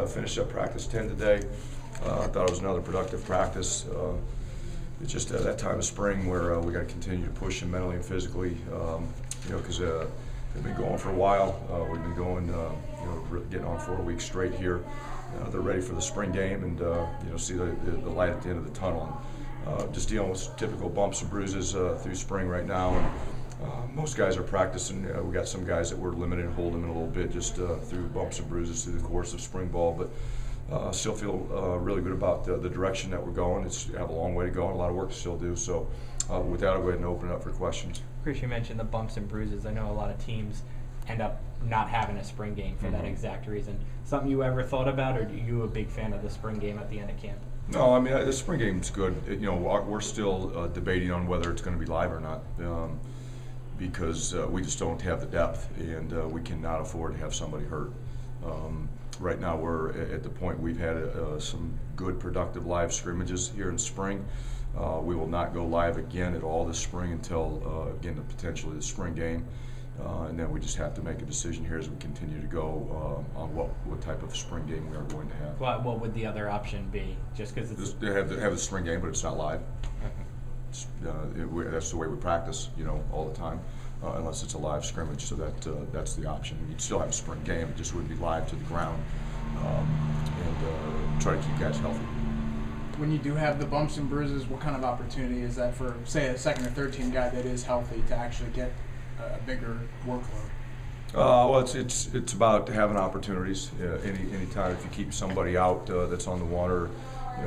Finished up practice 10 today. I thought it was another productive practice. It's just at that time of spring where we got to continue to push them mentally and physically, because they've been going for a while. We've been going, getting on 4 weeks straight here. They're ready for the spring game and, see the light at the end of the tunnel. And, just dealing with typical bumps and bruises through spring right now. And, most guys are practicing. We got some guys that we're limited and hold them in a little bit just through bumps and bruises through the course of spring ball. But still feel really good about the direction that we're going. We have a long way to go and a lot of work to still do. So with that, I'll go ahead and open it up for questions. Chris, you mentioned the bumps and bruises. I know a lot of teams end up not having a spring game for that exact reason. Something you ever thought about, or are you a big fan of the spring game at the end of camp? No, I mean, the spring game's good. We're still debating on whether it's going to be live or not. Because we just don't have the depth, and we cannot afford to have somebody hurt. Right now we're at the point we've had some good productive live scrimmages here in spring. We will not go live again at all this spring until, again, potentially the spring game. And then we just have to make a decision here as we continue to go on what type of spring game we are going to have. What would the other option be? Just because it's they have the spring game, but it's not live. That's the way we practice, all the time, unless it's a live scrimmage. So that's the option. You'd still have a spring game, it just wouldn't be live to the ground, and try to keep guys healthy. When you do have the bumps and bruises, what kind of opportunity is that for, say, a second or third team guy that is healthy to actually get a bigger workload? Well, it's about having opportunities. Any time if you keep somebody out that's on the water,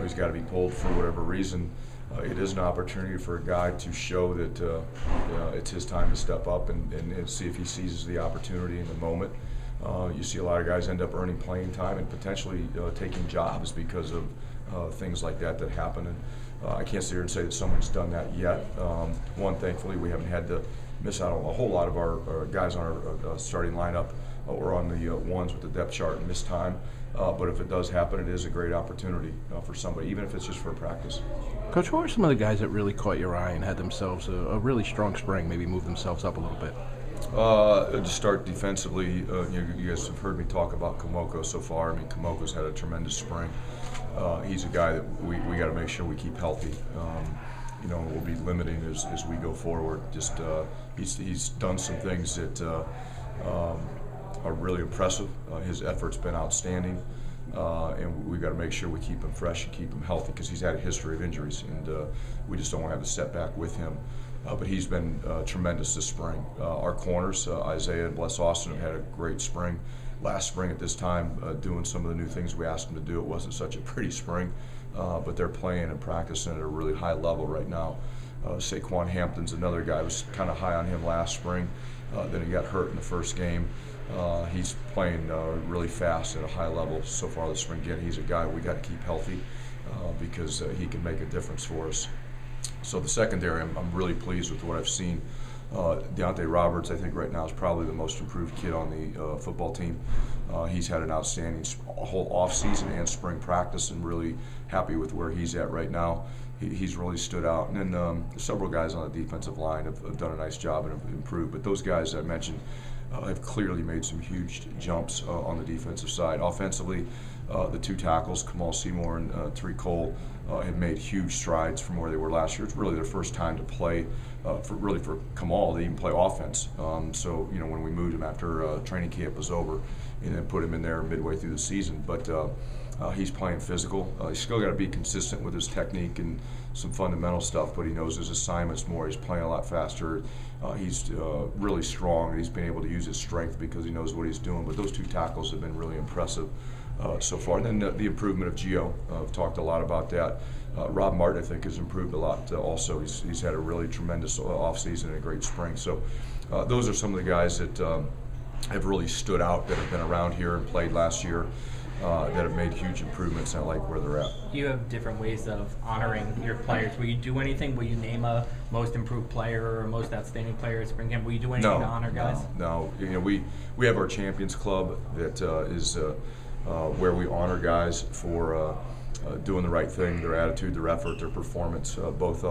he's got to be pulled for whatever reason. It is an opportunity for a guy to show that it's his time to step up and see if he seizes the opportunity in the moment. You see a lot of guys end up earning playing time and potentially taking jobs because of things like that happen. And I can't sit here and say that someone's done that yet. Thankfully, we haven't had to miss out on a whole lot of our guys on our starting lineup or on the ones with the depth chart and miss time. But if it does happen, it is a great opportunity for somebody, even if it's just for practice. Coach, who are some of the guys that really caught your eye and had themselves a really strong spring, maybe move themselves up a little bit? To start defensively, you guys have heard me talk about Kamoko so far. I mean, Kamoko's had a tremendous spring. He's a guy that we got to make sure we keep healthy. We'll be limiting as we go forward. Just he's done some things that are really impressive. His effort's been outstanding. And we've got to make sure we keep him fresh and keep him healthy because he's had a history of injuries, and we just don't want to have a setback with him. But he's been tremendous this spring. Our corners, Isaiah and Bless Austin, have had a great spring. Last spring at this time, doing some of the new things we asked them to do, it wasn't such a pretty spring, but they're playing and practicing at a really high level right now. Saquon Hampton's another guy. I was kind of high on him last spring. Then he got hurt in the first game. He's playing really fast at a high level so far this spring. Again, he's a guy we got to keep healthy because he can make a difference for us. So the secondary, I'm really pleased with what I've seen. Deontay Roberts, I think right now is probably the most improved kid on the football team. He's had an outstanding whole offseason and spring practice, and really happy with where he's at right now. He's really stood out. And then several guys on the defensive line have done a nice job and have improved. But those guys I mentioned have clearly made some huge jumps on the defensive side. Offensively, the two tackles, Kamal Seymour and Tariq Cole, have made huge strides from where they were last year. It's really their first time to play, for Kamal, they even play offense. So, when we moved him after training camp was over and then put him in there midway through the season. But he's playing physical. He's still got to be consistent with his technique and some fundamental stuff, but he knows his assignments more. He's playing a lot faster. He's really strong, and he's been able to use his strength because he knows what he's doing. But those two tackles have been really impressive so far. And then the improvement of Gio. I've talked a lot about that. Rob Martin, I think, has improved a lot also. He's had a really tremendous offseason and a great spring. So those are some of the guys that have really stood out, that have been around here and played last year. That have made huge improvements, and I like where they're at. You have different ways of honoring your players. Will you do anything? Will you name a most improved player or most outstanding player at spring camp? Will you do anything to honor guys? No. We have our Champions Club that is where we honor guys for doing the right thing, their attitude, their effort, their performance, both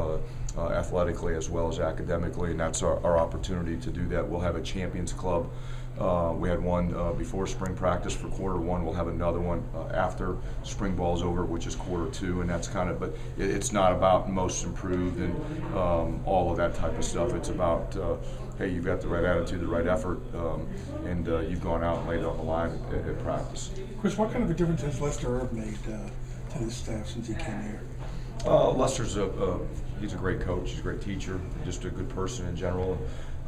athletically as well as academically, and that's our opportunity to do that. We'll have a Champions Club We had one before spring practice for quarter one. We'll have another one after spring ball's over, which is quarter two, and that's kind of. But it's not about most improved and all of that type of stuff. It's about hey, you've got the right attitude, the right effort, and you've gone out and laid it on the line at practice. Chris, what kind of a difference has Lester Erb made to the staff since he came here? Lester's he's a great coach. He's a great teacher. Just a good person in general.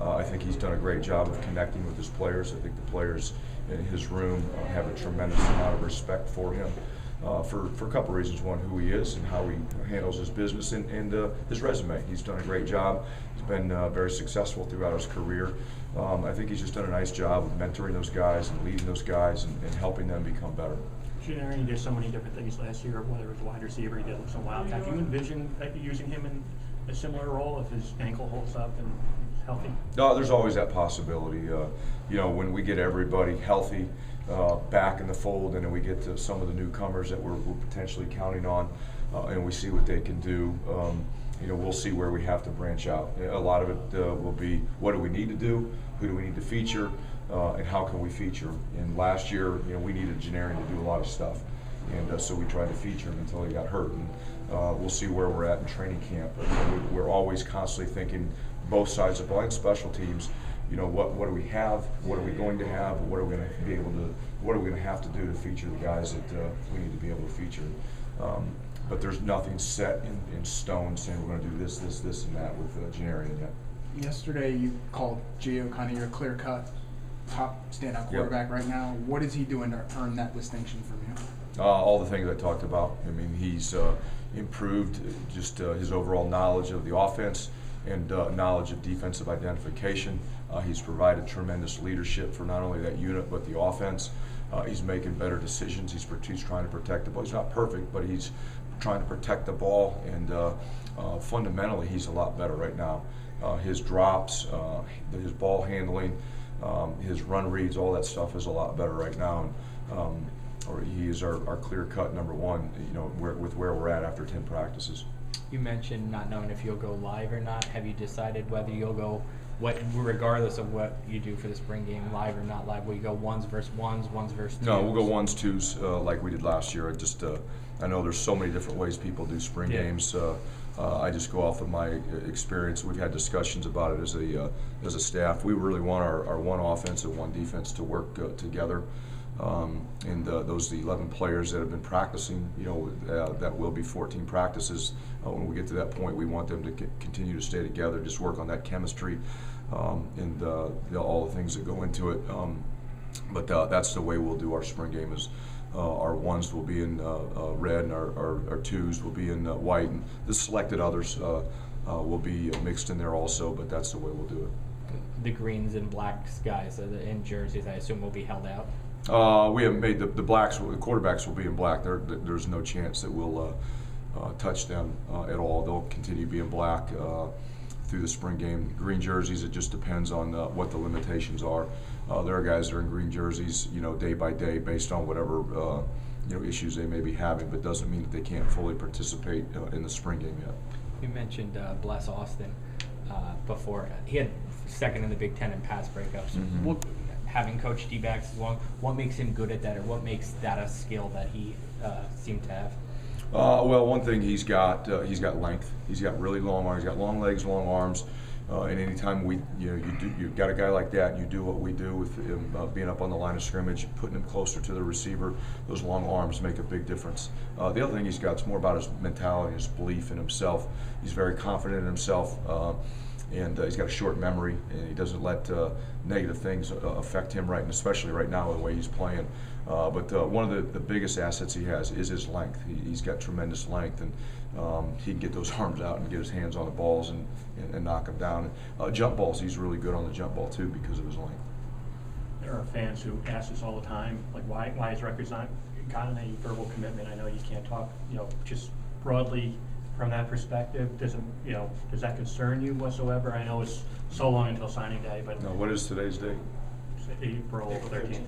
I think he's done a great job of connecting with his players. I think the players in his room have a tremendous amount of respect for him for a couple of reasons. One, who he is and how he handles his business, and his resume. He's done a great job. He's been very successful throughout his career. I think he's just done a nice job of mentoring those guys and leading those guys and helping them become better. Aaron did so many different things last year, whether it was wide receiver, he did some wildcat. Do you envision using him in a similar role if his ankle holds up and he's healthy? No, there's always that possibility. When we get everybody healthy back in the fold, and then we get to some of the newcomers that we're potentially counting on, and we see what they can do. We'll see where we have to branch out. A lot of it will be what do we need to do, who do we need to feature, and how can we feature. And last year, we needed Janarian to do a lot of stuff, and so we tried to feature him until he got hurt. And we'll see where we're at in training camp. But we're always constantly thinking both sides of the ball and special teams. What do we have? What are we going to have? What are we going to be able to? What are we going to have to do to feature the guys that we need to be able to feature? But there's nothing set in stone saying we're going to do this, and that with Janarian yet. Yesterday, you called Gio kind of your clear-cut top standout quarterback right now. What is he doing to earn that distinction from you? All the things I talked about. I mean, he's improved just his overall knowledge of the offense and knowledge of defensive identification. He's provided tremendous leadership for not only that unit but the offense. He's making better decisions. He's trying to protect the ball. He's not perfect, but he's trying to protect the ball, and fundamentally he's a lot better right now. His drops, his ball handling, his run reads, all that stuff is a lot better right now. He is our clear-cut number one, with where we're at after 10 practices. You mentioned not knowing if you'll go live or not. Have you decided whether you'll go, regardless of what you do for the spring game, live or not live? Will you go ones versus twos? No, we'll go ones, twos, like we did last year. I know there's so many different ways people do spring games. I just go off of my experience. We've had discussions about it as a staff. We really want our one offense and one defense to work together. Those 11 players that have been practicing, that will be 14 practices. When we get to that point, we want them to continue to stay together, just work on that chemistry and all the things that go into it. But that's the way we'll do our spring game. Is our ones will be in red, and our twos will be in white, and the selected others will be mixed in there also. But that's the way we'll do it. The greens and blacks guys in jerseys, I assume, will be held out. We haven't made the blacks. The quarterbacks will be in black. There's no chance that we'll touch them at all. They'll continue to be in black through the spring game. Green jerseys, it just depends on what the limitations are. There are guys that are in green jerseys, day by day, based on whatever issues they may be having, but doesn't mean that they can't fully participate in the spring game yet. You mentioned Bless Austin before. He had second in the Big Ten in pass breakups. Mm-hmm. Having coached D-backs as long, what makes him good at that, or what makes that a skill that he seemed to have? Well, one thing he's got length. He's got really long arms. He's got long legs, long arms. And anytime you've got a guy like that, you do what we do with him being up on the line of scrimmage, putting him closer to the receiver. Those long arms make a big difference. The other thing he's got is more about his mentality, his belief in himself. He's very confident in himself. And he's got a short memory, and he doesn't let negative things affect him, right, and especially right now the way he's playing. But one of the biggest assets he has is his length. He's got tremendous length, and he can get those arms out and get his hands on the balls and knock them down. Jump balls, he's really good on the jump ball too because of his length. There are fans who ask us all the time, like, why his record's not gotten a verbal commitment? I know you can't talk, just broadly. From that perspective, does that concern you whatsoever? I know it's so long until signing day, but No, what is today's date? April 13th.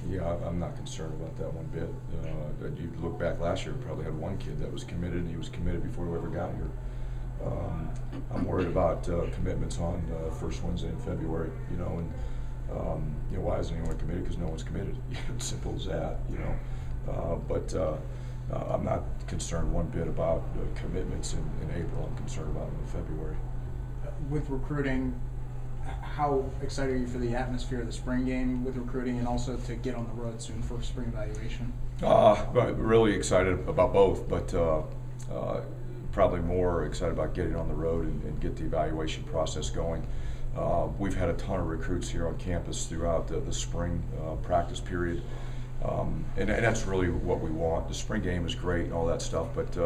Yeah, I'm not concerned about that one bit. You look back last year, we probably had one kid that was committed, and he was committed before we ever got here. I'm worried about commitments on first Wednesday in February, and Why isn't anyone committed? Because no one's committed. It's simple as that, But I'm not concerned one bit about commitments in April. I'm concerned about them in February. With recruiting, how excited are you for the atmosphere of the spring game with recruiting, and also to get on the road soon for spring evaluation? But really excited about both, but probably more excited about getting on the road and get the evaluation process going. We've had a ton of recruits here on campus throughout the spring practice period. And that's really what we want. The spring game is great and all that stuff, but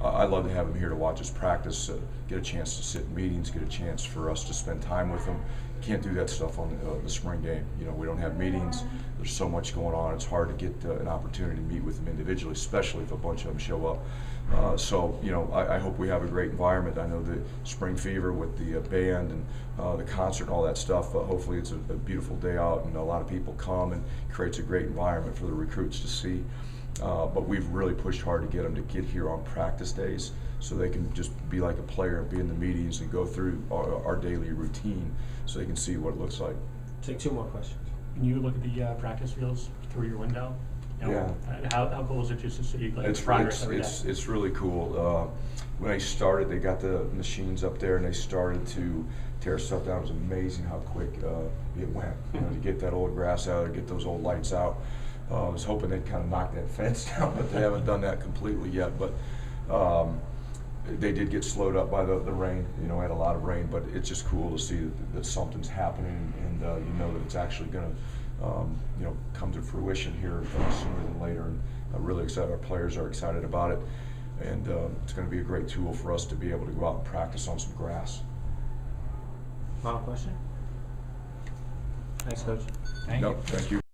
I'd love to have them here to watch us practice, get a chance to sit in meetings, get a chance for us to spend time with them. Can't do that stuff on the spring game. We don't have meetings. There's so much going on. It's hard to get an opportunity to meet with them individually, especially if a bunch of them show up. So I hope we have a great environment. I know the Spring Fever with the band and the concert and all that stuff. Hopefully it's a beautiful day out and a lot of people come, and creates a great environment for the recruits to see. But we've really pushed hard to get them to get here on practice days so they can just be like a player and be in the meetings and go through our daily routine so they can see what it looks like. Take 2 more questions. When you look at the practice fields through your window, how cool is it just to see progress every day? It's really cool. When they started, they got the machines up there and they started to tear stuff down. It was amazing how quick it went. To get that old grass out, or get those old lights out. I was hoping they'd kind of knock that fence down, but they haven't done that completely yet. But they did get slowed up by the rain. Had a lot of rain, but it's just cool to see that something's happening, and that it's actually going to come to fruition here sooner than later. And I'm really excited. Our players are excited about it, and it's going to be a great tool for us to be able to go out and practice on some grass. Final question? Thanks, Coach. Thank you. Thank you.